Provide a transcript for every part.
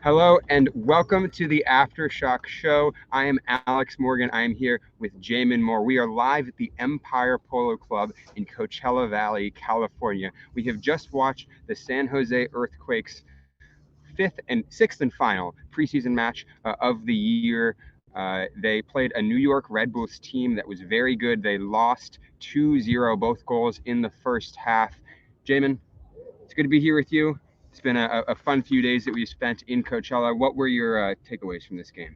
Hello and welcome to the Aftershock show. I am Alex Morgan. I am here with Jamon Moore. We are live at the Empire Polo Club in Coachella Valley, California. We have just watched the San Jose Earthquakes sixth and final preseason match of the year. They played a New York Red Bulls team that was very good. They lost 2-0, both goals in the first half. Jamon, it's good to be here with you. It's been a fun few days that we've spent in Coachella. What were your takeaways from this game?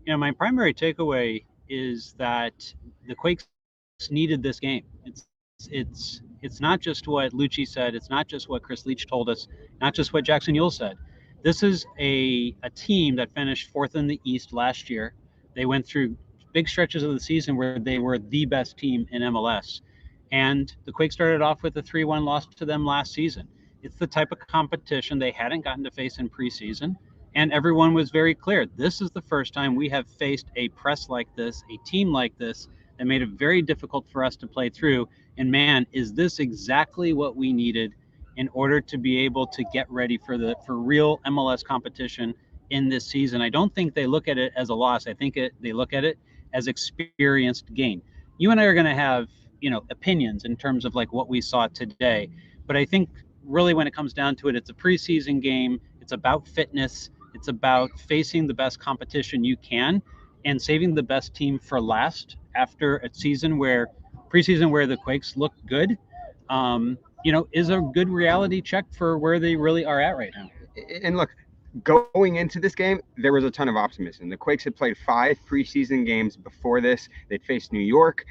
My primary takeaway is that the Quakes needed this game. It's not just what Luchi said. It's not just what Chris Leach told us. Not just what Jackson Yule said. This is a team that finished fourth in the East last year. They went through big stretches of the season where they were the best team in MLS. And the Quakes started off with a 3-1 loss to them last season. It's the type of competition they hadn't gotten to face in preseason. And everyone was very clear. This is the first time we have faced a press like this, a team like this, that made it very difficult for us to play through. And man, is this exactly what we needed in order to be able to get ready for real MLS competition in this season. I don't think they look at it as a loss. I think they look at it as experienced gain. You and I are going to have, opinions in terms of like what we saw today. But I think really when it comes down to it, it's a preseason game. It's about fitness. It's about facing the best competition you can and saving the best team for last after a preseason where the Quakes look good, is a good reality check for where they really are at right now. And look, going into this game, there was a ton of optimism. The Quakes had played 5 preseason games before this. They'd faced New York,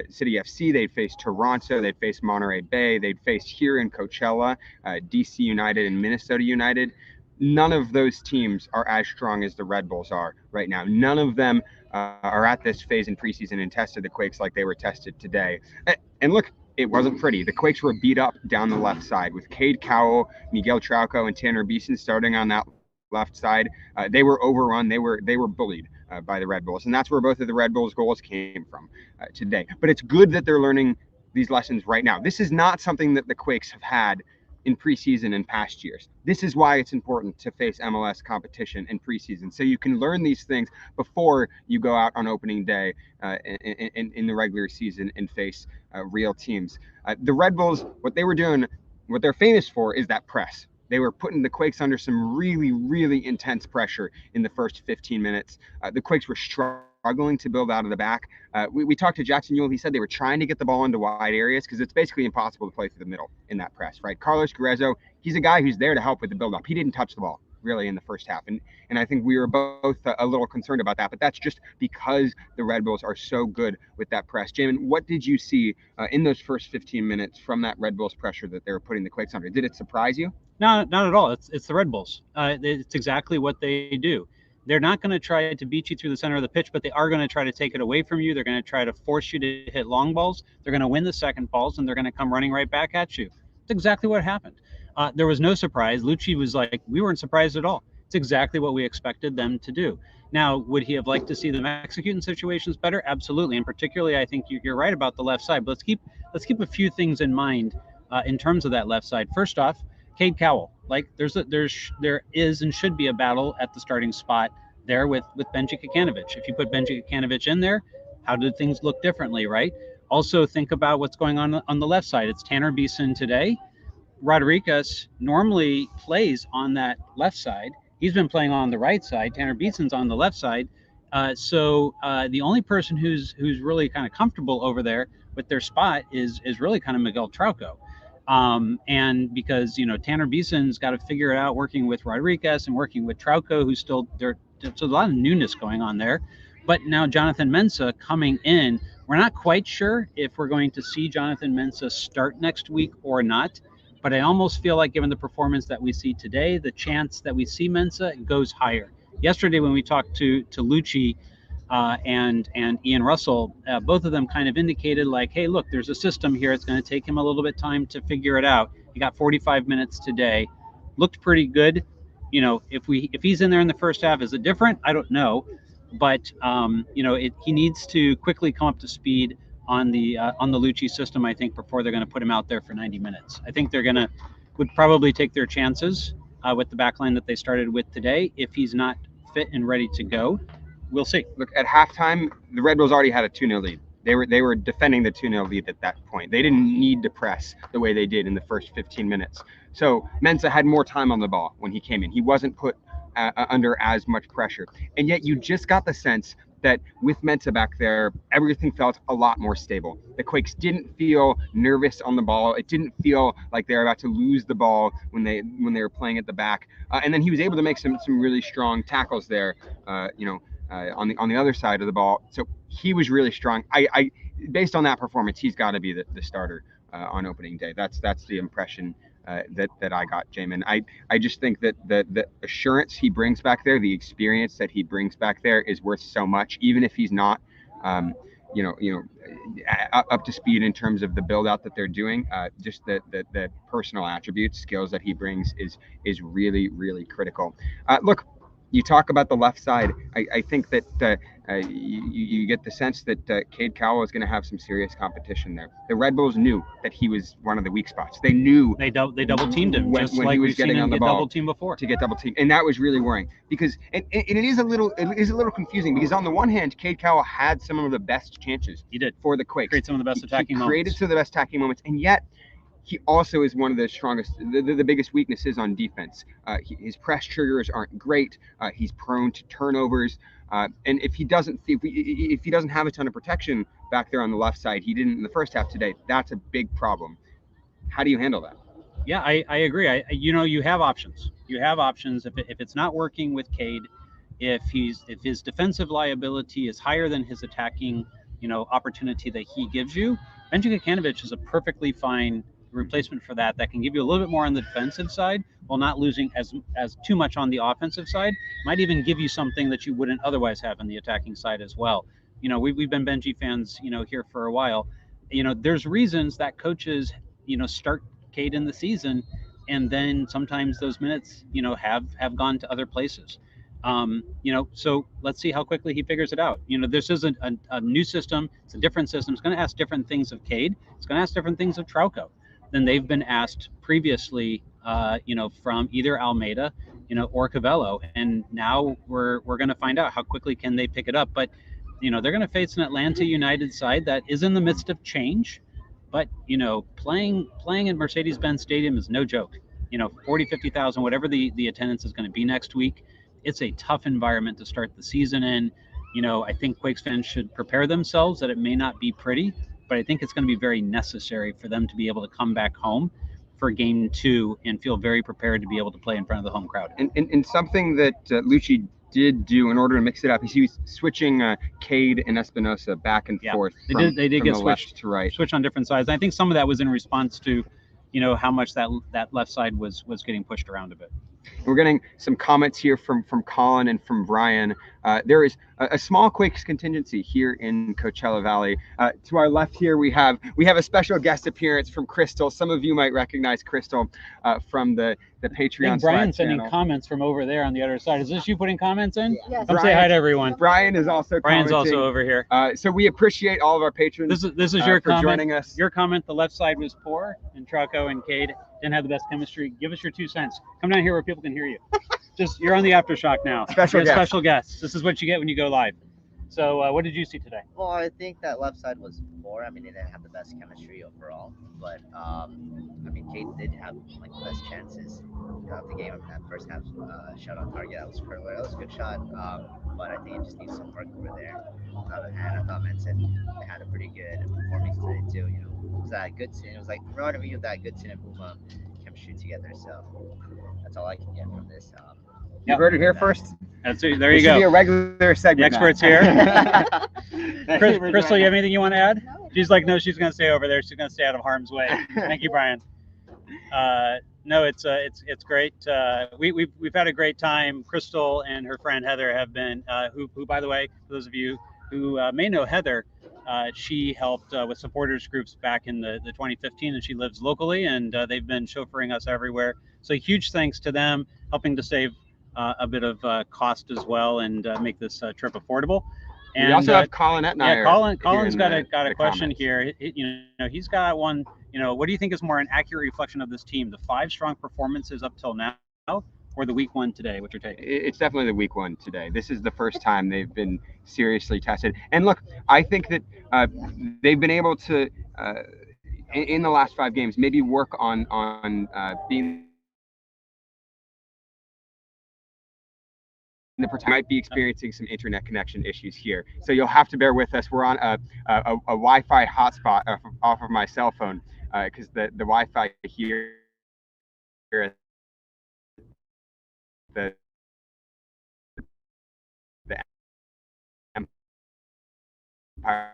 City FC. They'd faced Toronto. They'd faced Monterey Bay. They'd faced here in Coachella, DC United and Minnesota United. None of those teams are as strong as the Red Bulls are right now. None of them are at this phase in preseason and tested the Quakes like they were tested today. And look, it wasn't pretty. The Quakes were beat up down the left side with Cade Cowell, Miguel Trauco, and Tanner Beeson starting on that left side. They were overrun. They were bullied by the Red Bulls, and that's where both of the Red Bulls' goals came from today. But it's good that they're learning these lessons right now. This is not something that the Quakes have had in preseason in past years. This is why it's important to face MLS competition in preseason, so you can learn these things before you go out on opening day in the regular season and face real teams. The Red Bulls, what they were doing, what they're famous for is that press. They were putting the Quakes under some really, really intense pressure in the first 15 minutes. The Quakes were struggling to build out of the back. We talked to Jackson Yule. He said they were trying to get the ball into wide areas because it's basically impossible to play through the middle in that press, right? Carlos Guerrero, he's a guy who's there to help with the build-up. He didn't touch the ball really in the first half. And I think we were both a little concerned about that, but that's just because the Red Bulls are so good with that press. Jamon, what did you see in those first 15 minutes from that Red Bulls pressure that they were putting the Quakes under? Did it surprise you? No, not at all. It's the Red Bulls. It's exactly what they do. They're not going to try to beat you through the center of the pitch, but they are going to try to take it away from you. They're going to try to force you to hit long balls. They're going to win the second balls, and they're going to come running right back at you. It's exactly what happened. There was no surprise. Luchi was like, we weren't surprised at all. It's exactly what we expected them to do. Now, would he have liked to see them execute in situations better? Absolutely. And particularly, I think you're right about the left side. But let's keep a few things in mind in terms of that left side. First off, Cade Cowell. Like there is and should be a battle at the starting spot there with Benji Kikanovic. If you put Benji Kikanovic in there, how did things look differently, right? Also think about what's going on the left side. It's Tanner Beeson today. Rodriguez normally plays on that left side. He's been playing on the right side. Tanner Beeson's on the left side. So the only person who's really kind of comfortable over there with their spot is really kind of Miguel Trauco. And because, Tanner Beeson's got to figure it out working with Rodriguez and working with Trauco, who's still there. There's a lot of newness going on there. But now Jonathan Mensah coming in, we're not quite sure if we're going to see Jonathan Mensah start next week or not. But I almost feel like given the performance that we see today, the chance that we see Mensah goes higher. Yesterday when we talked to Luchi and Ian Russell, both of them kind of indicated like, hey, look, there's a system here. It's going to take him a little bit of time to figure it out. He got 45 minutes today. Looked pretty good. If he's in there in the first half, is it different? I don't know. But, he needs to quickly come up to speed on the Luchi system, I think, before they're going to put him out there for 90 minutes. I think would probably take their chances with the back line that they started with today. If he's not fit and ready to go, we'll see. Look, at halftime, the Red Bulls already had a 2-0 lead. They were defending the 2-0 lead at that point. They didn't need to press the way they did in the first 15 minutes. So Mensah had more time on the ball when he came in. He wasn't put under as much pressure. And yet you just got the sense that with Mensah back there, everything felt a lot more stable. The Quakes didn't feel nervous on the ball. It didn't feel like they were about to lose the ball when they were playing at the back. And then he was able to make some really strong tackles there, on the other side of the ball. So he was really strong. I based on that performance, he's got to be the starter on opening day. That's the impression that I got, Jamon. I just think that the assurance he brings back there, the experience that he brings back there, is worth so much, even if he's not, up to speed in terms of the build out that they're doing. Just the personal attributes, skills that he brings is really, really critical. Look, you talk about the left side. I think that you get the sense that Cade Cowell is going to have some serious competition there. The Red Bulls knew that he was one of the weak spots. They knew they double teamed him when like he was getting on the ball double team before. To get double teamed, and that was really worrying because it is a little confusing because on the one hand, Cade Cowell had some of the best chances. He did for the Quakes. Create some of the best attacking moments. Created some of the best attacking moments, and yet he also is one of the strongest, the biggest weaknesses on defense. His press triggers aren't great. He's prone to turnovers, and if he doesn't have a ton of protection back there on the left side, he didn't in the first half today. That's a big problem. How do you handle that? Yeah, I agree. You have options. You have options if it's not working with Cade, if his defensive liability is higher than his attacking, opportunity that he gives you. Benji Kakanovich is a perfectly fine replacement for that can give you a little bit more on the defensive side while not losing as too much on the offensive side. Might even give you something that you wouldn't otherwise have on the attacking side as well. We've been Benji fans, here for a while. There's reasons that coaches, start Cade in the season, and then sometimes those minutes, have gone to other places. So let's see how quickly he figures it out. This isn't a new system. It's a different system. It's going to ask different things of Cade. It's going to ask different things of Trauco than they've been asked previously, from either Almeida, or Cavello. And now we're going to find out how quickly can they pick it up. But, they're going to face an Atlanta United side that is in the midst of change. But, playing at Mercedes-Benz Stadium is no joke. 40, 50,000, whatever the attendance is going to be next week. It's a tough environment to start the season in. I think Quakes fans should prepare themselves that it may not be pretty, but I think it's going to be very necessary for them to be able to come back home for game 2 and feel very prepared to be able to play in front of the home crowd. And something that Luchi did do in order to mix it up is he was switching Cade and Espinosa back and forth. They did get switched to right, switch on different sides. And I think some of that was in response to, how much that left side was getting pushed around a bit. We're getting some comments here from Colin and from Brian. There is a small Quakes contingency here in Coachella Valley. To our left here, we have a special guest appearance from Crystal. Some of you might recognize Crystal from the Patreon. Brian's sending comments from over there on the other side. Is this you putting comments in? Yes. Come say hi to everyone. Brian is also Brian's commenting. also over here. So we appreciate all of our patrons. This is your comment. Joining us. Your comment. The left side was poor, and Trauco and Cade didn't have the best chemistry. Give us your 2 cents. Come down here where people can hear you. You're on the Aftershock now. Special guest. This is what you get when you go live. So what did you see today? Well, I think that left side was poor. They didn't have the best chemistry overall. But, Cade did have the best chances throughout the game. That first half shot on target, that was curler. That was a good shot. But I think it just needs some work over there. On the other hand, I thought Menson had a pretty good performance today too. It was that Goodson. It was like right over that Goodson and Puma chemistry together. So that's all I can get from this. You heard it here first. There you go. This should be a regular segment. The experts here. Crystal, you have anything you want to add? No. She's like, no, she's going to stay over there. She's going to stay out of harm's way. Thank you, Brian. No, it's great. We've had a great time. Crystal and her friend Heather have been, who by the way, for those of you who may know Heather, she helped with supporters groups back in the 2015, and she lives locally, and they've been chauffeuring us everywhere. So huge thanks to them, helping to save a bit of cost as well and make this trip affordable. And we also have Colin Etnier. Colin's got a question comments. here. He's got one. What do you think is more an accurate reflection of this team? The 5 strong performances up till now, or the week one today? What's your take? It's definitely the week one today. This is the first time they've been seriously tested. And look, I think that they've been able to, in the last 5 games, maybe work on being the might be experiencing some internet connection issues here. So you'll have to bear with us. We're on a Wi-Fi hotspot off of my cell phone because the Wi-Fi here at the Empire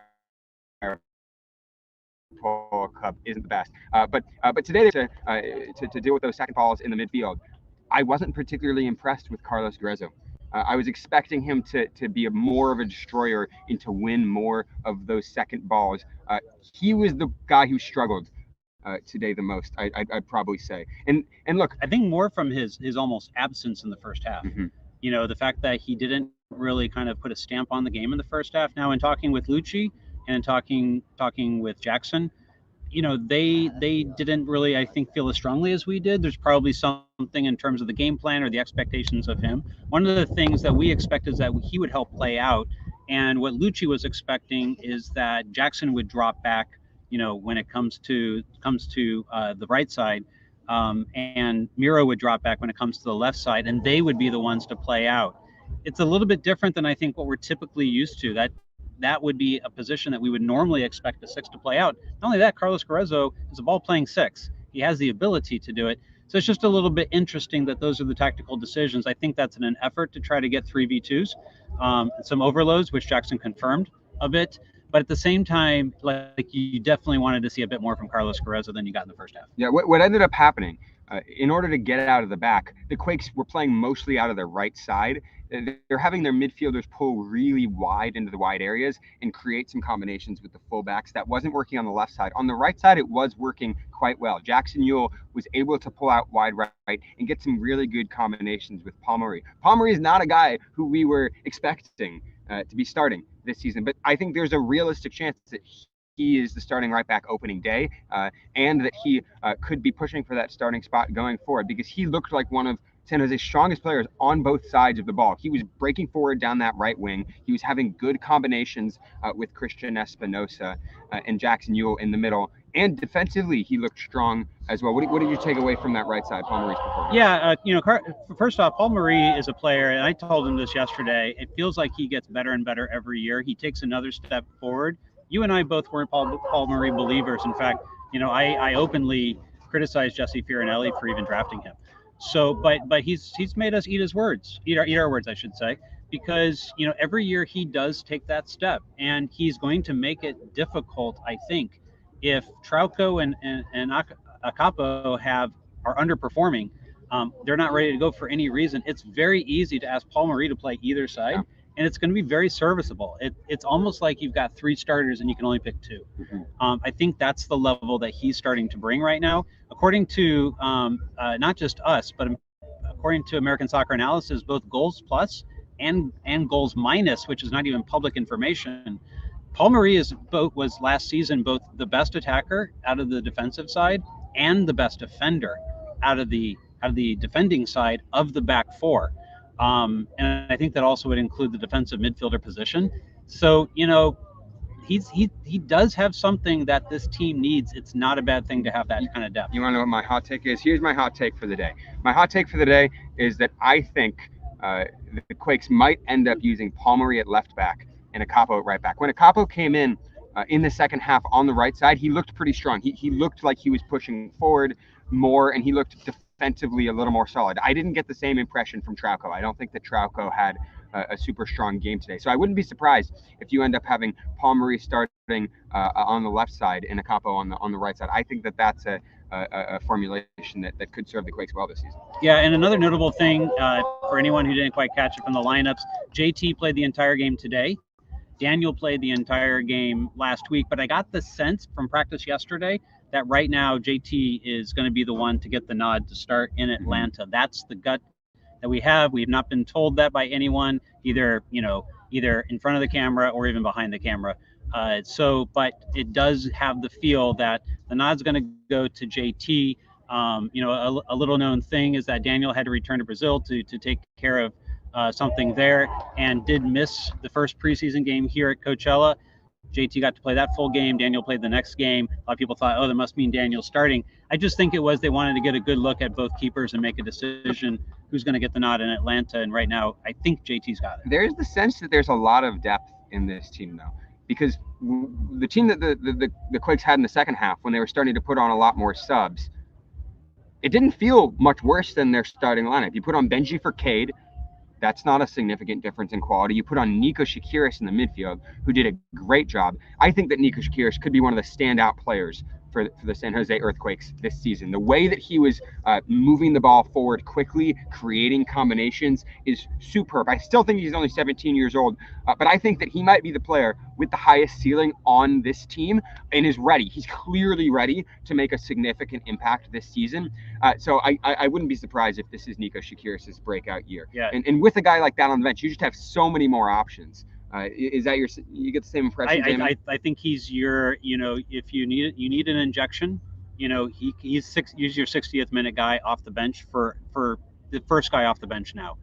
Polo Cup isn't the best. But today to deal with those second balls in the midfield, I wasn't particularly impressed with Carlos Gruezo. I was expecting him to be more of a destroyer and to win more of those second balls. He was the guy who struggled today the most, I'd probably say. And look, I think more from his almost absence in the first half. You know, the fact that he didn't really kind of put a stamp on the game in the first half. Now, in talking with Luchi and talking with Jackson, you know, they didn't really, I think, feel as strongly as we did. There's probably something in terms of the game plan or the expectations of him. One of the things that we expect is that he would help play out, and what Luchi was expecting is that Jackson would drop back, you know, when it comes to the right side, and Miro would drop back when it comes to the left side, and they would be the ones to play out. It's a little bit different than I think what we're typically used to. That would be a position that we would normally expect a 6 to play out. Not only that, Carlos Gruezo is a ball-playing 6. He has the ability to do it. So it's just a little bit interesting that those are the tactical decisions. I think that's in an effort to try to get 3v2s, some overloads, which Jackson confirmed a bit. But at the same time, like you definitely wanted to see a bit more from Carlos Gruezo than you got in the first half. Yeah, what ended up happening, in order to get it out of the back, the Quakes were playing mostly out of their right side. They're having their midfielders pull really wide into the wide areas and create some combinations with the fullbacks. That wasn't working on the left side. On the right side, it was working quite well. Jackson Yueill was able to pull out wide right and get some really good combinations with Paul Marie. Paul Marie is not a guy who we were expecting to be starting this season, but I think there's a realistic chance that he is the starting right back opening day, and that he could be pushing for that starting spot going forward, because he looked like one of San Jose's strongest players on both sides of the ball. He was breaking forward down that right wing. He was having good combinations with Christian Espinosa and Jackson Yueill in the middle. And defensively, he looked strong as well. What did you take away from that right side, Paul Marie's performance? Yeah, you know, first off, Paul Marie is a player, and I told him this yesterday. It feels like he gets better and better every year. He takes another step forward. You and I both weren't Paul Marie believers. In fact, you know, I openly criticized Jesse Fiorinelli for even drafting him. So, but he's made us eat our words, I should say, because, you know, every year he does take that step, and he's going to make it difficult, I think, if Trauco and Akapo are underperforming. They're not ready to go for any reason. It's very easy to ask Paul Marie to play either side. Yeah. And it's going to be very serviceable. It's almost like you've got 3 starters and you can only pick 2. I think that's the level that he's starting to bring right now. According to not just us, but according to American Soccer Analysis, both goals plus and goals minus, which is not even public information, Paul Marie was last season both the best attacker out of the defensive side and the best defender out of the defending side of the back 4. And I think that also would include the defensive midfielder position. So, you know, he does have something that this team needs. It's not a bad thing to have that kind of depth. You want to know what my hot take is? Here's my hot take for the day. My hot take for the day is that I think the Quakes might end up using Paul Marie at left back and Akapo at right back. When Akapo came in the second half on the right side, he looked pretty strong. He looked like he was pushing forward more, and he looked defensively a little more solid. I didn't get the same impression from Trauco. I don't think that Trauco had a super strong game today. So I wouldn't be surprised if you end up having Paul Marie starting on the left side and Akapo on the right side. I think that that's a formulation that could serve the Quakes well this season. Yeah, and another notable thing for anyone who didn't quite catch it from the lineups, JT played the entire game today. Daniel played the entire game last week, but I got the sense from practice yesterday that right now JT is going to be the one to get the nod to start in Atlanta. That's the gut that we have. We have not been told that by anyone, either in front of the camera or even behind the camera. But it does have the feel that the nod's going to go to JT. A little known thing is that Daniel had to return to Brazil to take care of something there, and did miss the first preseason game here at Coachella. JT got to play that full game. Daniel played the next game. A lot of people thought, oh, that must mean Daniel's starting. I just think it was they wanted to get a good look at both keepers and make a decision who's going to get the nod in Atlanta. And right now, I think JT's got it. There's the sense that there's a lot of depth in this team, though, because the team that the Quakes had in the second half, when they were starting to put on a lot more subs, it didn't feel much worse than their starting lineup. You put on Benji for Cade. That's not a significant difference in quality. You put on Niko Shakir in the midfield, who did a great job. I think that Niko Shakir could be one of the standout players for the San Jose Earthquakes this season. The way that he was moving the ball forward quickly, creating combinations, is superb. I still think he's only 17 years old, but I think that he might be the player with the highest ceiling on this team and is ready. He's clearly ready to make a significant impact this season. So I wouldn't be surprised if this is Niko Shakir's breakout year. Yeah. And with a guy like that on the bench, you just have so many more options. Is that you get the same impression? I think he's your, if you need an injection, he's your 60th minute guy off the bench for the first guy off the bench now.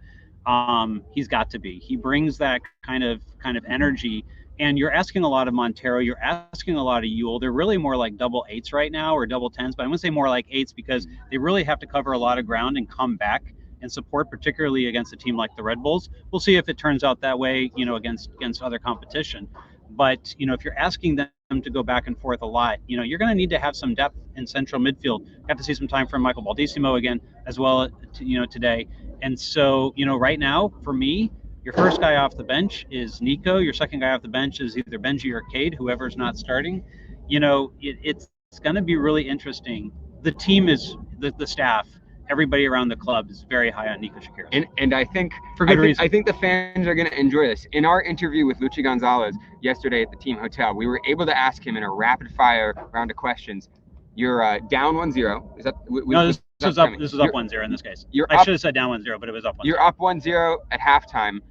He's got to be. He brings that kind of energy, and you're asking a lot of Montero. You're asking a lot of Ewell. They're really more like double eights right now, or double tens, but I'm going to say more like eights because they really have to cover a lot of ground and come back and support, particularly against a team like the Red Bulls. We'll see if it turns out that way, against other competition. But, if you're asking them to go back and forth a lot, you're going to need to have some depth in central midfield. Got to see some time from Michael Baldissimo again, as well, today. And so, right now, for me, your first guy off the bench is Niko. Your second guy off the bench is either Benji or Cade, whoever's not starting. It's going to be really interesting. The team is, the staff, everybody around the club is very high on Niko Shakir. And I think for good reason. I think the fans are going to enjoy this. In our interview with Luchi Gonzalez yesterday at the team hotel, we were able to ask him in a rapid fire round of questions. You're down 1-0. Is that no? This is up 1-0 in this case. I should have said down 1-0, but it was up 1-0. You're up 1-0 at halftime.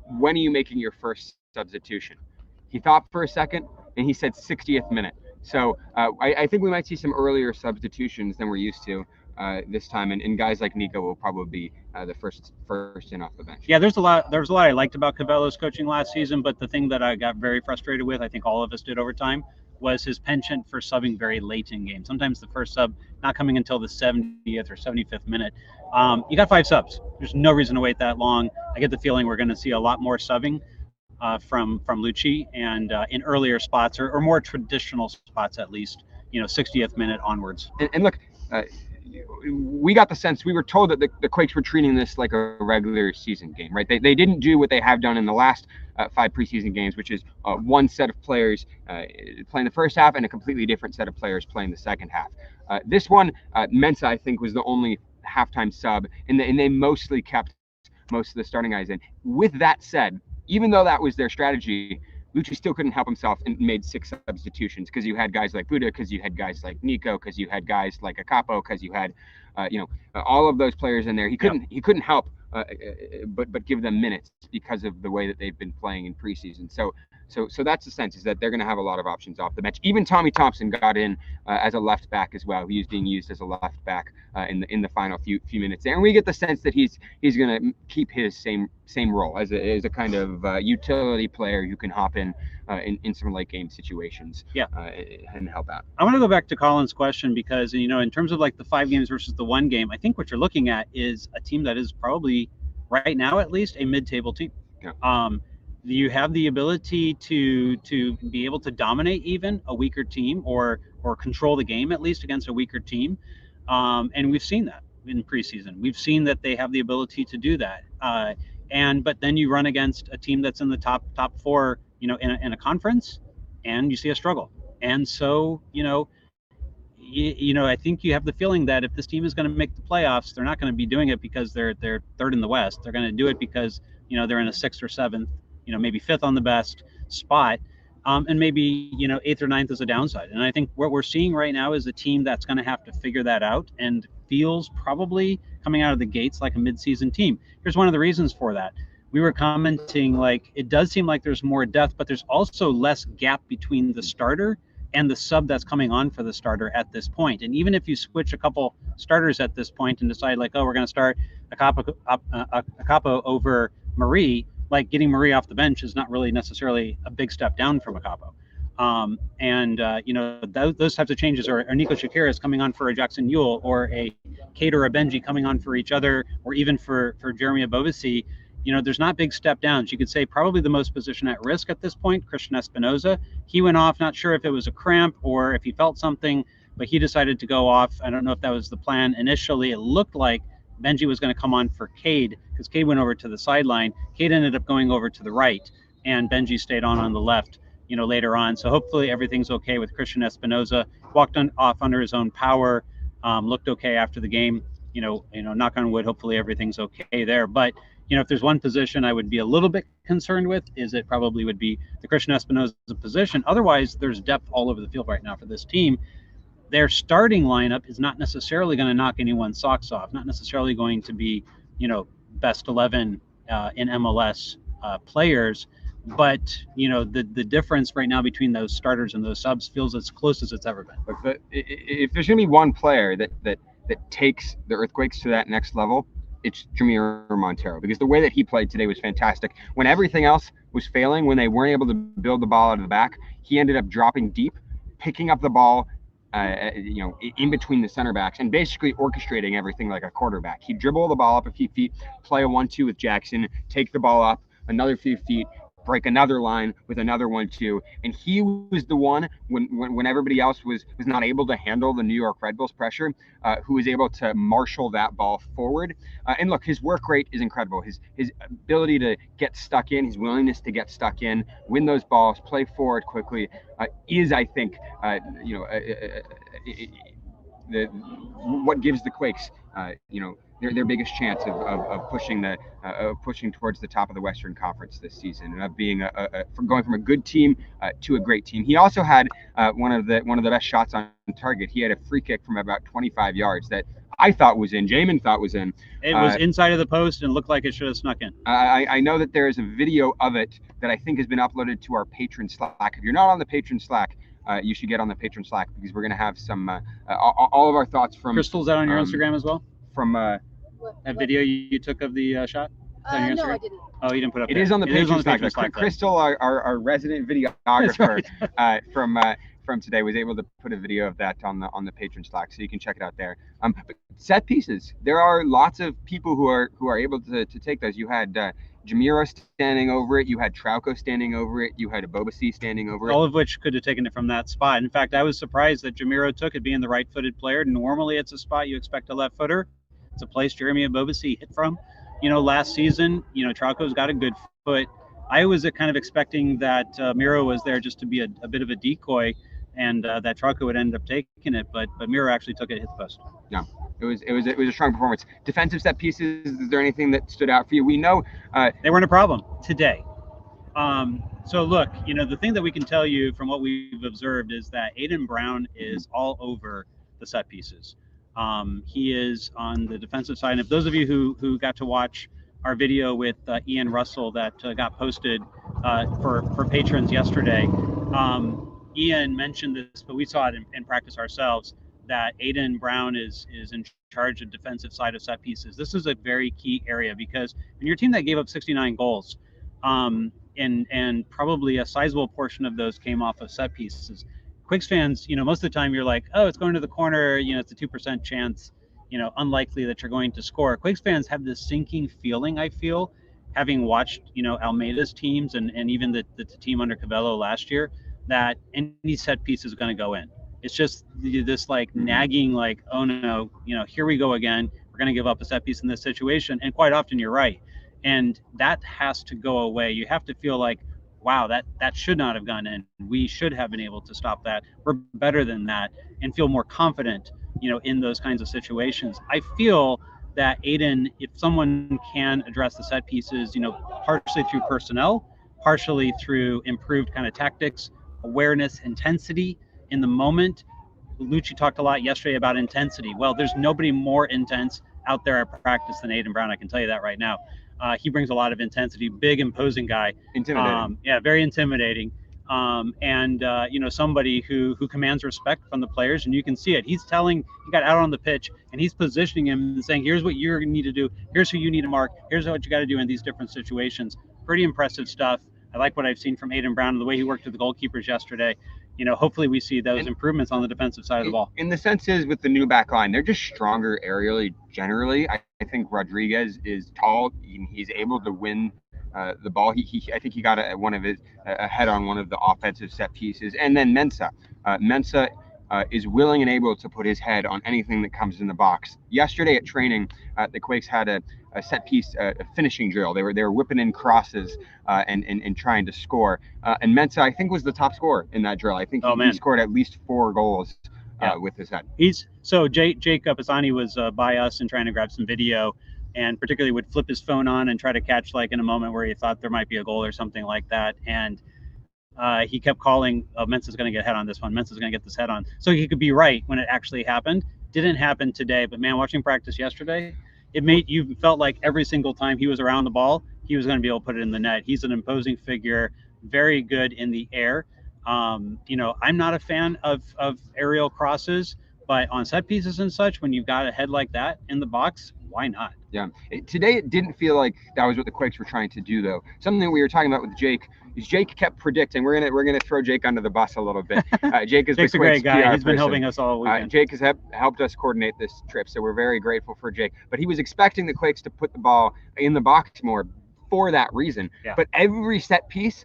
When are you making your first substitution? He thought for a second, and he said 60th minute. So I think we might see some earlier substitutions than we're used to this time, and guys like Niko will probably be the first in off the bench. Yeah, there's a lot I liked about Cabello's coaching last season, but the thing that I got very frustrated with, I think all of us did over time, was his penchant for subbing very late in games. Sometimes the first sub not coming until the 70th or 75th minute. You got 5 subs. There's no reason to wait that long. I get the feeling we're going to see a lot more subbing from Luchi, and in earlier spots or more traditional spots, at least, 60th minute onwards. And look, we got the sense, we were told that the Quakes were treating this like a regular season game, right? They didn't do what they have done in the last 5 preseason games, which is one set of players playing the first half and a completely different set of players playing the second half. This one, Mensah, I think, was the only halftime sub, and they mostly kept most of the starting guys in. With that said, even though that was their strategy, Luchi still couldn't help himself and made 6 substitutions, because you had guys like Buda, because you had guys like Niko, because you had guys like Akapo, because you had, all of those players in there. He couldn't help but give them minutes because of the way that they've been playing in preseason. So that's the sense, is that they're going to have a lot of options off the bench. Even Tommy Thompson got in as a left back as well. He was being used as a left back in the final few minutes there, and we get the sense that he's going to keep his same role as a kind of utility player who can hop in some late game situations. And help out. I want to go back to Colin's question, because in terms of like the 5 games versus the 1 game, I think what you're looking at is a team that is probably, right now at least, a mid-table team. Yeah. You have the ability to be able to dominate even a weaker team, or control the game at least against a weaker team, and we've seen that in preseason. We've seen that they have the ability to do that, but then you run against a team that's in the top 4, in a conference, and you see a struggle. And so I think you have the feeling that if this team is going to make the playoffs, they're not going to be doing it because they're 3rd in the West. They're going to do it because they're in a 6th or 7th, maybe 5th on the best spot, and maybe 8th or 9th is a downside. And I think what we're seeing right now is a team that's going to have to figure that out, and feels probably coming out of the gates like a mid-season team. Here's one of the reasons for that. We were commenting, like, it does seem like there's more depth, but there's also less gap between the starter and the sub that's coming on for the starter at this point. And even if you switch a couple starters at this point and decide like, oh, we're going to start Akapo over Marie, like getting Marie off the bench is not really necessarily a big step down from Akapo. Those types of changes, or Niko Shakir is coming on for a Jackson Ewell, or a Kate or a Benji coming on for each other, or even for Jeremy Abobasi, there's not big step downs. You could say probably the most position at risk at this point, Christian Espinoza. He went off, not sure if it was a cramp or if he felt something, but he decided to go off. I don't know if that was the plan. Initially, it looked like Benji was going to come on for Cade, because Cade went over to the sideline. Cade ended up going over to the right, and Benji stayed on the left, later on. So hopefully everything's okay with Christian Espinoza. Walked off under his own power, looked okay after the game. Knock on wood, hopefully everything's okay there. But if there's one position I would be a little bit concerned with, is it probably would be the Christian Espinoza position. Otherwise, there's depth all over the field right now for this team. Their starting lineup is not necessarily going to knock anyone's socks off, not necessarily going to be, best 11 in MLS players. But, the difference right now between those starters and those subs feels as close as it's ever been. Look, if there's going to be one player that takes the Earthquakes to that next level, it's Jamon Montero, because the way that he played today was fantastic. When everything else was failing, when they weren't able to build the ball out of the back, he ended up dropping deep, picking up the ball, in between the center backs, and basically orchestrating everything like a quarterback. He'd dribble the ball up a few feet, play a 1-2 with Jackson, take the ball up another few feet, break another line with another 1-2, and he was the one when everybody else was not able to handle the New York Red Bulls pressure, who was able to marshal that ball forward. And look, his work rate is incredible. His ability to get stuck in, his willingness to get stuck in, win those balls, play forward quickly, is, I think, what gives the Quakes, their biggest chance of pushing towards the top of the Western Conference this season, and of being going from a good team to a great team. He also had one of the best shots on target. He had a free kick from about 25 yards that I thought was in. Jamon thought was in. It was inside of the post and looked like it should have snuck in. I know that there is a video of it that I think has been uploaded to our patron Slack. If you're not on the patron Slack, you should get on the patron Slack, because we're going to have some all of our thoughts from. Crystal's that on your Instagram as well? From that video you took of the shot? No, I didn't. Oh, you didn't put it up It there. is on the patron Slack. Crystal, our resident videographer from today, was able to put a video of that on the patron Slack, so you can check it out there. But set pieces, there are lots of people who are able to take those. You had Jamiro standing over it, you had Trauco standing over it, you had Abobasi standing over it. All of which could have taken it from that spot. In fact, I was surprised that Jamiro took it, being the right-footed player. Normally it's a spot you expect a left footer. It's a place Jeremy Abobasi hit from. Last season, Trauco's got a good foot. I was kind of expecting that Miro was there just to be a bit of a decoy, and that Trauco would end up taking it, but Miro actually took it, hit the post. Yeah, it was a strong performance. Defensive set pieces, is there anything that stood out for you? We know they weren't a problem today. So look, the thing that we can tell you from what we've observed is that Aiden Brown is all over the set pieces. He is on the defensive side. And if those of you who got to watch our video with Ian Russell that got posted for patrons yesterday, Ian mentioned this, but we saw it in practice ourselves, that Aiden Brown is in charge of defensive side of set pieces. This is a very key area, because when your team that gave up 69 goals, and probably a sizable portion of those came off of set pieces, Quakes fans, most of the time you're like, oh, it's going to the corner, it's a 2% chance, unlikely that you're going to score. Quakes fans have this sinking feeling, I feel, having watched, Almeida's teams and even the team under Cabello last year, that any set piece is going to go in. It's just this nagging, oh no, here we go again. We're going to give up a set piece in this situation. And quite often you're right. And that has to go away. You have to feel like, wow, that should not have gone in. We should have been able to stop that. We're better than that, and feel more confident, in those kinds of situations. I feel that Aiden, if someone can address the set pieces, partially through personnel, partially through improved kind of tactics, awareness, intensity in the moment. Luchi talked a lot yesterday about intensity. Well, there's nobody more intense out there at practice than Aiden Brown. I can tell you that right now. He brings a lot of intensity, big, imposing guy. Intimidating. Yeah, very intimidating. somebody who commands respect from the players, and you can see it. He got out on the pitch and he's positioning him and saying, here's what you need to do, here's who you need to mark, here's what you got to do in these different situations. Pretty impressive stuff. I like what I've seen from Aiden Brown and the way he worked with the goalkeepers yesterday. Hopefully we see those improvements on the defensive side of the ball. In the sense is with the new back line, they're just stronger aerially generally. I think Rodriguez is tall. He's able to win the ball. I think he got a head on one of the offensive set pieces. And then Mensah is willing and able to put his head on anything that comes in the box. Yesterday at training, the Quakes had a set piece, a finishing drill. They were whipping in crosses and trying to score. And Mensah, I think, was the top scorer in that drill. I think he scored at least 4 goals with his head. Jake Pisani was by us and trying to grab some video, and particularly would flip his phone on and try to catch, like, in a moment where he thought there might be a goal or something like that. And he kept calling, Mensah's going to get head on this one. Mensah's going to get this head on. So he could be right when it actually happened. Didn't happen today, but man, watching practice yesterday, you felt like every single time he was around the ball, he was going to be able to put it in the net. He's an imposing figure, very good in the air. I'm not a fan of aerial crosses, but on set pieces and such, when you've got a head like that in the box, why not? Yeah. Today it didn't feel like that was what the Quakes were trying to do, though. Something we were talking about with Jake is Jake kept predicting. We're gonna throw Jake under the bus a little bit. Jake is Jake's a great guy. He's been helping us all weekend. Jake has helped us coordinate this trip, so we're very grateful for Jake. But he was expecting the Quakes to put the ball in the box more for that reason. Yeah. But every set piece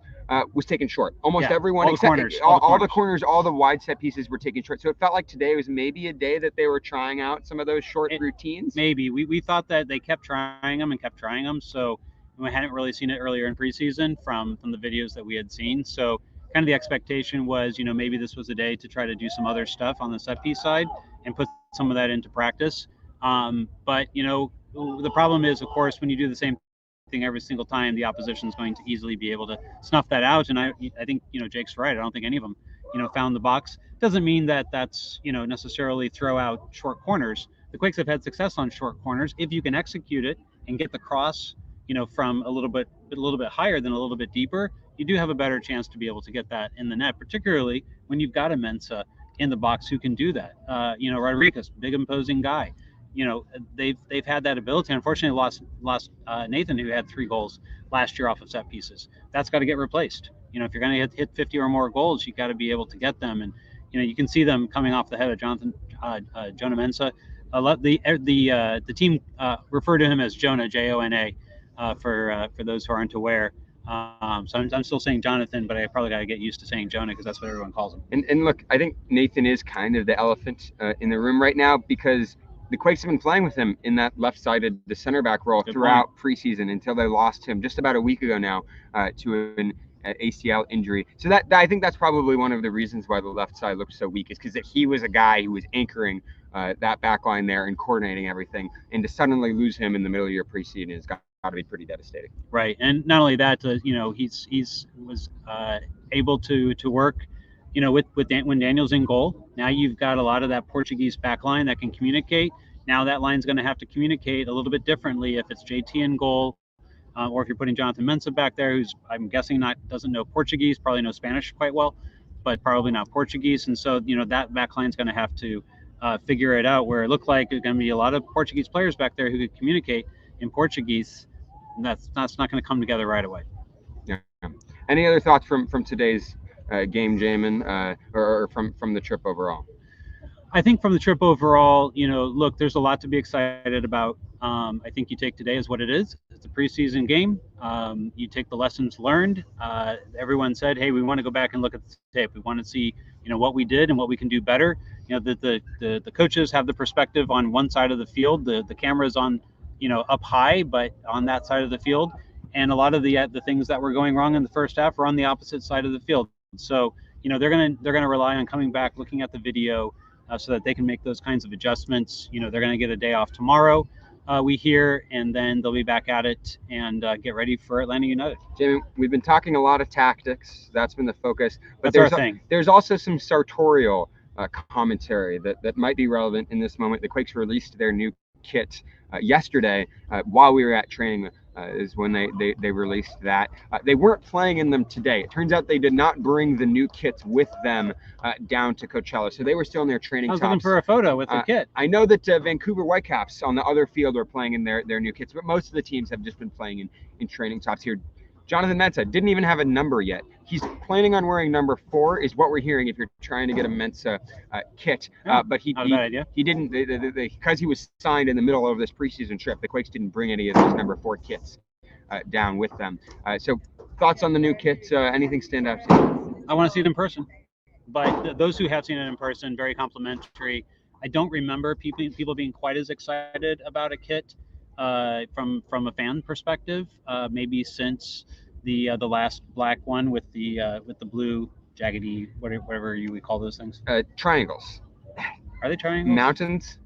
was taken short. Almost everyone, all except the corners, all the wide set pieces were taken short. So it felt like today was maybe a day that they were trying out some of those short routines. Maybe we thought that they kept trying them. So we hadn't really seen it earlier in preseason from the videos that we had seen. So kind of the expectation was, maybe this was a day to try to do some other stuff on the set piece side and put some of that into practice. But the problem is, of course, when you do the same thing every single time, the opposition is going to easily be able to snuff that out. And I think Jake's right. I don't think any of them found the box. Doesn't mean that that's necessarily throw out short corners. The Quakes have had success on short corners if you can execute it and get the cross from a little bit higher than a little bit deeper. You do have a better chance to be able to get that in the net, particularly when you've got a Mensah in the box who can do that. Rodriguez, big imposing guy. They've had that ability. Unfortunately, lost Nathan, who had 3 goals last year off of set pieces. That's got to get replaced. If you're going to hit 50 or more goals, you got to be able to get them. And you can see them coming off the head of Jonah Mensah. The team refer to him as Jonah, Jona, for those who aren't aware. So I'm still saying Jonathan, but I probably got to get used to saying Jonah because that's what everyone calls him. And look, I think Nathan is kind of the elephant in the room right now because the Quakes have been playing with him in that left-sided, the center back role throughout preseason until they lost him just about a week ago now to an ACL injury. So that I think that's probably one of the reasons why the left side looked so weak is because he was a guy who was anchoring that back line there and coordinating everything, and to suddenly lose him in the middle of your preseason has got to be pretty devastating. Right, and not only that, he's was able to work. When Daniel's in goal, now you've got a lot of that Portuguese back line that can communicate. Now that line's going to have to communicate a little bit differently if it's JT in goal, or if you're putting Jonathan Mensah back there, who's I'm guessing doesn't know Portuguese, probably knows Spanish quite well, but probably not Portuguese. And so that back line's going to have to figure it out. Where it looked like there's going to be a lot of Portuguese players back there who could communicate in Portuguese. And that's not going to come together right away. Yeah. Any other thoughts from today's game, Jamon, or from the trip overall? I think from the trip overall, look, there's a lot to be excited about. I think you take today as what it is. It's a preseason game. You take the lessons learned. Everyone said, hey, we want to go back and look at the tape. We want to see, what we did and what we can do better. The coaches have the perspective on one side of the field. The camera's on, up high, but on that side of the field. And a lot of the things that were going wrong in the first half were on the opposite side of the field. So, they're gonna rely on coming back, looking at the video, so that they can make those kinds of adjustments. They're going to get a day off tomorrow, we hear, and then they'll be back at it and get ready for Atlanta United. Jamie, we've been talking a lot of tactics. That's been the focus. But there's also some sartorial commentary that might be relevant in this moment. The Quakes released their new kit yesterday while we were at training. is when they released that. They weren't playing in them today. It turns out they did not bring the new kits with them down to Coachella, so they were still in their training I was tops. looking for a photo with the kit. I know that Vancouver Whitecaps on the other field were playing in their new kits, but most of the teams have just been playing in training tops here. Jonathan Mensa didn't even have a number yet. He's planning on wearing number 4, is what we're hearing if you're trying to get a Mensa kit. But he didn't, because he was signed in the middle of this preseason trip, the Quakes didn't bring any of those number 4 kits down with them. So thoughts on the new kit? Anything stand out to you? I want to see it in person. But those who have seen it in person, very complimentary. I don't remember people being quite as excited about a kit from a fan perspective. Maybe since the last black one with the blue jaggedy whatever you would call those things. Triangles. Are they triangles? Mountains.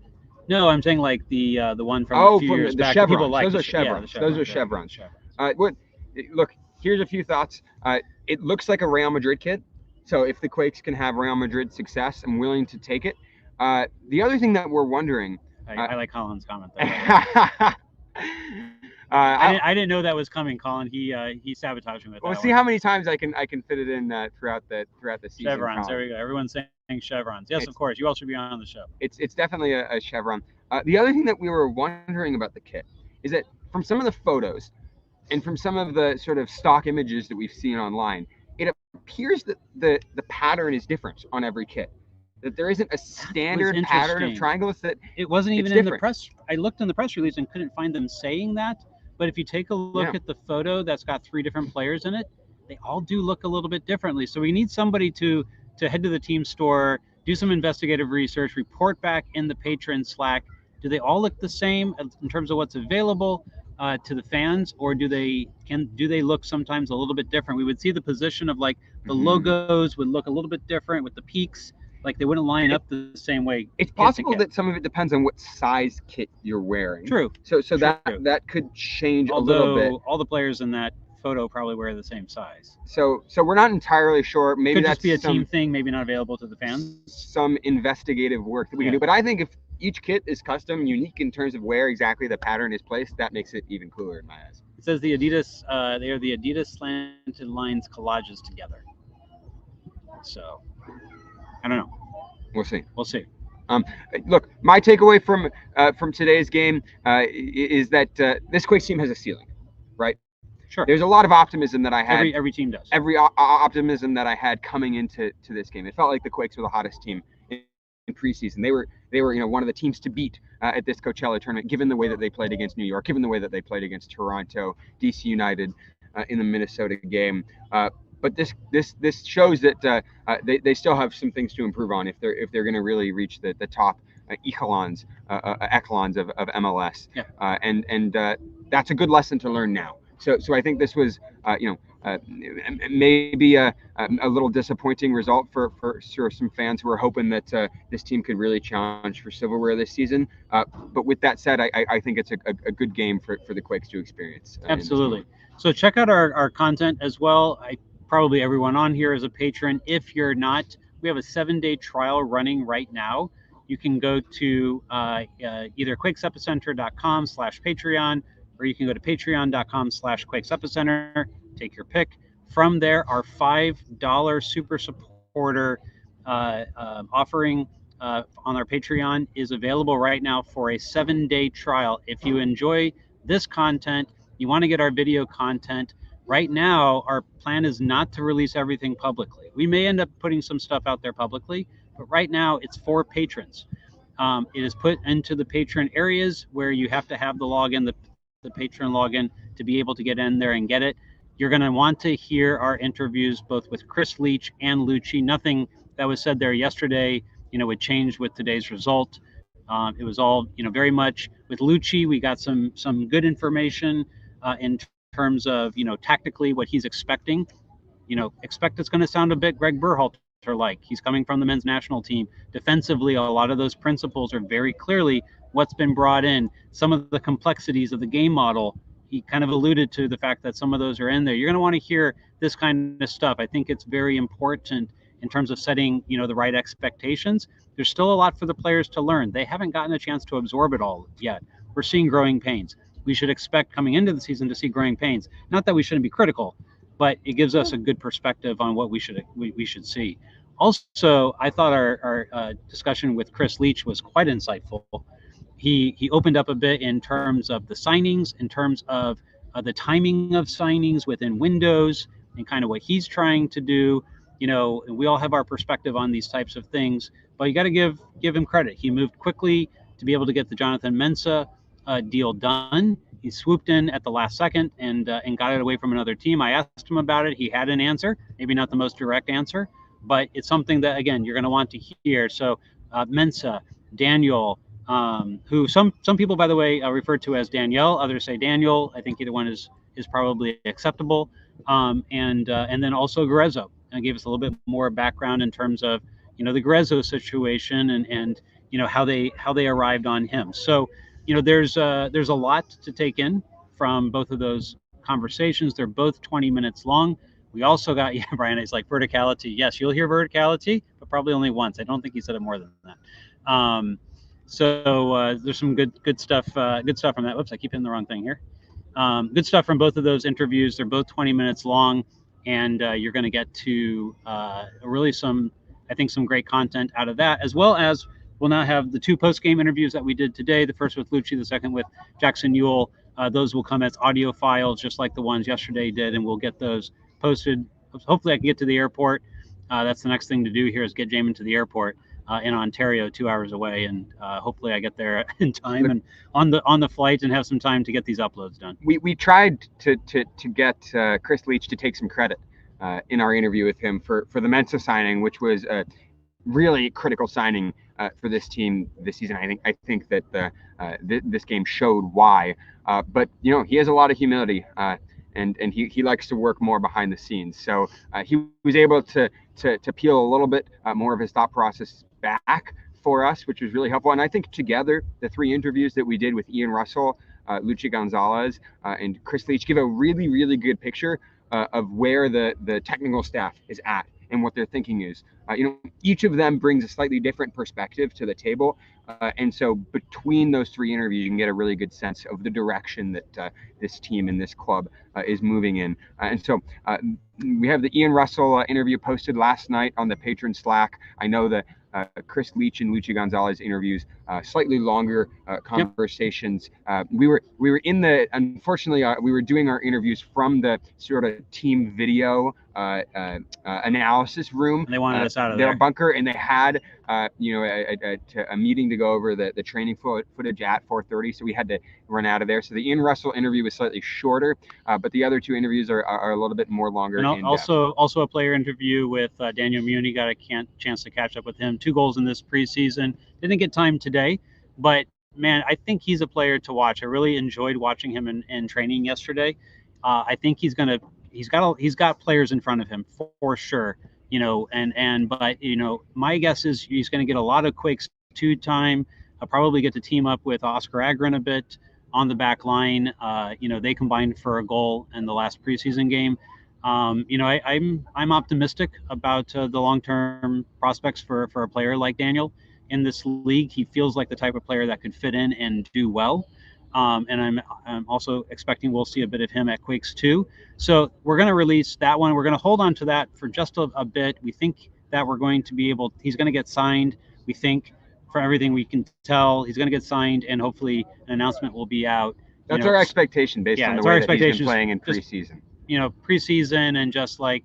No, I'm saying like the one from a few years back. Chevrons. People like those are chevrons. Those are chevrons. Look, here's a few thoughts. It looks like a Real Madrid kit. So if the Quakes can have Real Madrid success, I'm willing to take it. The other thing that we're wondering. I like Colin's comment there. I didn't know that was coming, Colin. He sabotaged me with that. We'll see how many times I can fit it in throughout the season. Chevrons. Colin. There we go. Everyone's saying chevrons. Yes, of course. You all should be on the show. It's definitely a chevron. The other thing that we were wondering about the kit is that from some of the photos and from some of the sort of stock images that we've seen online, it appears that the pattern is different on every kit. That there isn't a standard pattern of triangles. That it wasn't even in the press. I looked in the press release and couldn't find them saying that. But if you take a look at the photo that's got 3 different players in it, they all do look a little bit differently. So we need somebody to head to the team store, do some investigative research, report back in the patron Slack. Do they all look the same in terms of what's available to the fans, or do they look sometimes a little bit different? We would see the position of like the logos would look a little bit different with the peaks. Like they wouldn't line up the same way. It's possible that some of it depends on what size kit you're wearing. True. So that could change a little bit. All the players in that photo probably wear the same size. So we're not entirely sure. Maybe could that's just be a team thing, maybe not available to the fans. Some investigative work that we can do. But I think if each kit is custom, unique in terms of where exactly the pattern is placed, that makes it even cooler in my eyes. It says the Adidas, they are the Adidas slanted lines collages together. So I don't know. We'll see. We'll see. Look, my takeaway from today's game is that this Quakes team has a ceiling, right? Sure. There's a lot of optimism that I had. Every team does. Every optimism that I had coming into this game. It felt like the Quakes were the hottest team in preseason. They were one of the teams to beat at this Coachella tournament, given the way that they played against New York, given the way that they played against Toronto, DC United in the Minnesota game. But this shows that they still have some things to improve on if they're going to really reach the top echelons of MLS. Yeah. And that's a good lesson to learn now. So I think this was maybe a little disappointing result for some fans who were hoping that this team could really challenge for silverware this season. But with that said, I think it's a good game for the Quakes to experience. Absolutely. So check out our content as well. Probably everyone on here is a patron. If you're not, we have a 7-day trial running right now. You can go to either quakesepicenter.com/Patreon, or you can go to patreon.com/QuakesEpicenter. Take your pick. From there, our $5 super supporter offering on our Patreon is available right now for a 7-day trial. If you enjoy this content, you want to get our video content. Right now, our plan is not to release everything publicly. We may end up putting some stuff out there publicly, but right now it's for patrons. It is put into the patron areas where you have to have the login, the patron login, to be able to get in there and get it. You're going to want to hear our interviews both with Chris Leach and Luchi. Nothing that was said there yesterday, would change with today's result. It was all, very much with Luchi. We got some good information in terms of, tactically what he's expecting. Expect it's going to sound a bit Greg Berhalter-like. He's coming from the men's national team. Defensively, a lot of those principles are very clearly what's been brought in. Some of the complexities of the game model, he kind of alluded to the fact that some of those are in there. You're going to want to hear this kind of stuff. I think it's very important in terms of setting, the right expectations. There's still a lot for the players to learn. They haven't gotten a chance to absorb it all yet. We're seeing growing pains. we should expect coming into the season to see growing pains. Not that we shouldn't be critical, but it gives us a good perspective on what we should see. Also, I thought our discussion with Chris Leach was quite insightful. He opened up a bit in terms of the signings, in terms of the timing of signings within windows, and kind of what he's trying to do. We all have our perspective on these types of things, but you got to give him credit. He moved quickly to be able to get the Jonathan Mensah deal done. He swooped in at the last second and got it away from another team. I asked him about it. He had an answer, maybe not the most direct answer, but it's something that, again, you're going to want to hear. So Mensah, Daniel, who some people, by the way, refer to as Danielle. Others say Daniel. I think either one is probably acceptable. And then also Grezzo, and gave us a little bit more background in terms of the Grezzo situation and how they arrived on him. So there's a lot to take in from both of those conversations. They're both 20 minutes long. We also got Brian is like verticality. Yes, you'll hear verticality, but probably only once. I don't think he said it more than that. So there's some good stuff from that. Whoops, I keep hitting the wrong thing here. Good stuff from both of those interviews. They're both 20 minutes long, and you're going to get to really some great content out of that, as well as we'll now have the 2 post-game interviews that we did today, the first with Luchi, the second with Jackson Ewell. Those will come as audio files, just like the ones yesterday did, and we'll get those posted. Hopefully I can get to the airport. That's the next thing to do here, is get Jamon to the airport in Ontario, 2 hours away, and hopefully I get there in time and on the flight and have some time to get these uploads done. We tried to get Chris Leach to take some credit in our interview with him for the Mensah signing, which was a really critical signing for this team this season. I think that this game showed why. But he has a lot of humility, and he likes to work more behind the scenes. So he was able to peel a little bit more of his thought process back for us, which was really helpful. And I think together, the 3 interviews that we did with Ian Russell, Luchi Gonzalez, and Chris Leach give a really, really good picture of where the technical staff is at and what their thinking is. Each of them brings a slightly different perspective to the table. And so between those 3 interviews, you can get a really good sense of the direction that this team and this club is moving in. And so we have the Ian Russell interview posted last night on the patron Slack. I know that Chris Leach and Luchi Gonzalez interviews, slightly longer conversations. We were unfortunately, we were doing our interviews from the sort of team video analysis room. And they wanted us out of their bunker, and they had a meeting to go over the training footage at 4:30, so we had to run out of there. So the Ian Russell interview was slightly shorter, but the other 2 interviews are a little bit more longer. And also a player interview with Daniel Muni. Got a chance to catch up with him. 2 goals in this preseason. Didn't get time today, but man, I think he's a player to watch. I really enjoyed watching him in training yesterday. I think he's got players in front of him for sure. But my guess is he's going to get a lot of Quakes 2 time. I'll probably get to team up with Oscar Agron a bit on the back line. They combined for a goal in the last preseason game. I'm optimistic about the long-term prospects for a player like Daniel in this league. He feels like the type of player that could fit in and do well. And I'm also expecting we'll see a bit of him at Quakes 2. So we're going to release that one. We're going to hold on to that for just a bit. We think that we're going to be he's going to get signed. We think, for everything we can tell, he's going to get signed, and hopefully an announcement will be out. That's our expectation based on the way that he's been playing in preseason. Preseason, and just like,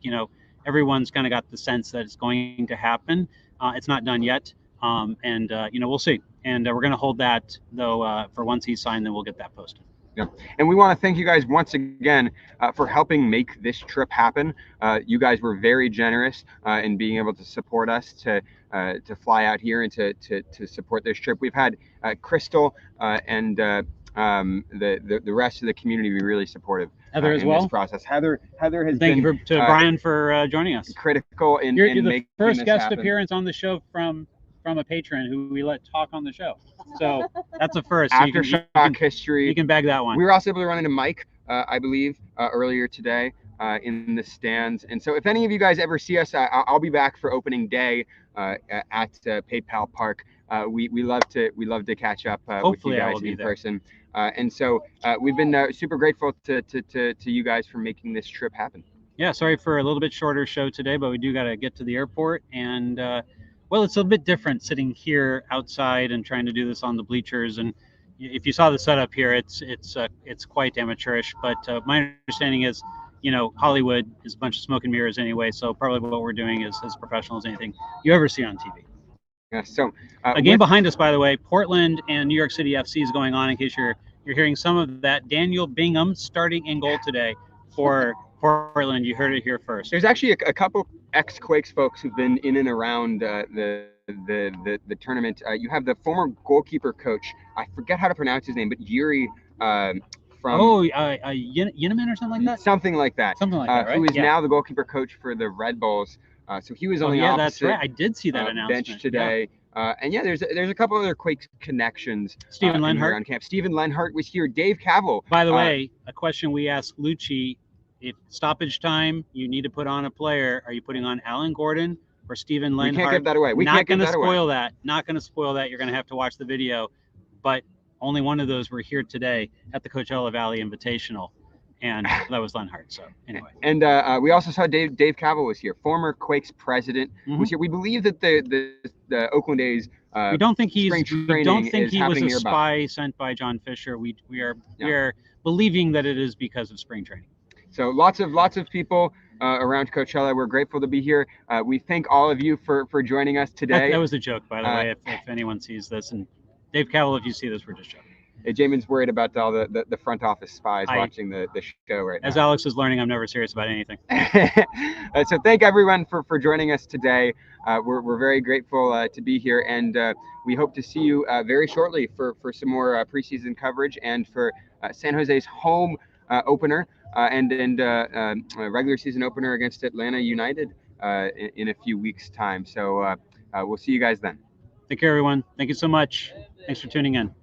everyone's kind of got the sense that it's going to happen. It's not done yet. We'll see. And we're going to hold that, though, for once he's signed, then we'll get that posted. Yeah. And we want to thank you guys once again for helping make this trip happen. You guys were very generous in being able to support us to fly out here and to support this trip. We've had Crystal and the rest of the community be really supportive. Heather as well. This process. Heather has thank been. Thank you to Brian for joining us. Critical in you're the making first this guest happen. Appearance on the show from a patron who we let talk on the show. So that's a first. Aftershock history. You can bag that one. We were also able to run into Mike, I believe, earlier today in the stands. And so if any of you guys ever see us, I'll be back for opening day at PayPal Park we love to catch up with you Hopefully I guys will be in there. person. And so we've been super grateful to you guys for making this trip happen. Yeah, sorry for a little bit shorter show today, but we do got to get to the airport. And, well, it's a bit different sitting here outside and trying to do this on the bleachers. And if you saw the setup here, it's quite amateurish. But my understanding is, Hollywood is a bunch of smoke and mirrors anyway. So probably what we're doing is as professional as anything you ever see on TV. Yeah, so a game behind us, by the way, Portland and New York City FC is going on. In case you're hearing some of that, Daniel Bingham starting in goal today for Portland. You heard it here first. There's actually a couple ex-Quakes folks who've been in and around the tournament. You have the former goalkeeper coach. I forget how to pronounce his name, but Yuri from Yineman or something like that. Something like that. Something like that, right? Who is now the goalkeeper coach for the Red Bulls. So he was on the opposite that's right. I did see that announcement. bench today. Yeah. And yeah, there's a couple other Quakes connections. Stephen Lenhart on camp. Stephen Lenhart was here. Dave Cavill. By the way, a question we asked Luchi: if stoppage time, you need to put on a player. Are you putting on Alan Gordon or Stephen Lenhart? We can't give that away. Not going to spoil that. Not going to spoil that. You're going to have to watch the video. But only one of those were here today at the Coachella Valley Invitational. And that was Lenhart. So anyway, and we also saw Dave Cavill was here, former Quakes president, was here. We believe that the Oakland A's we don't think he was a nearby. spy sent by John Fisher. We are believing that it is because of spring training. So lots of people around Coachella. We're grateful to be here. We thank all of you for joining us today. That was a joke, by the way. If anyone sees this, and Dave Cavill, if you see this, we're just joking. Jamon's worried about all the front office spies watching the show right now. As Alex is learning, I'm never serious about anything. So thank everyone for joining us today. We're very grateful to be here, and we hope to see you very shortly for some more preseason coverage and for San Jose's home opener and regular season opener against Atlanta United in a few weeks' time. So we'll see you guys then. Take care, everyone. Thank you so much. Thanks for tuning in.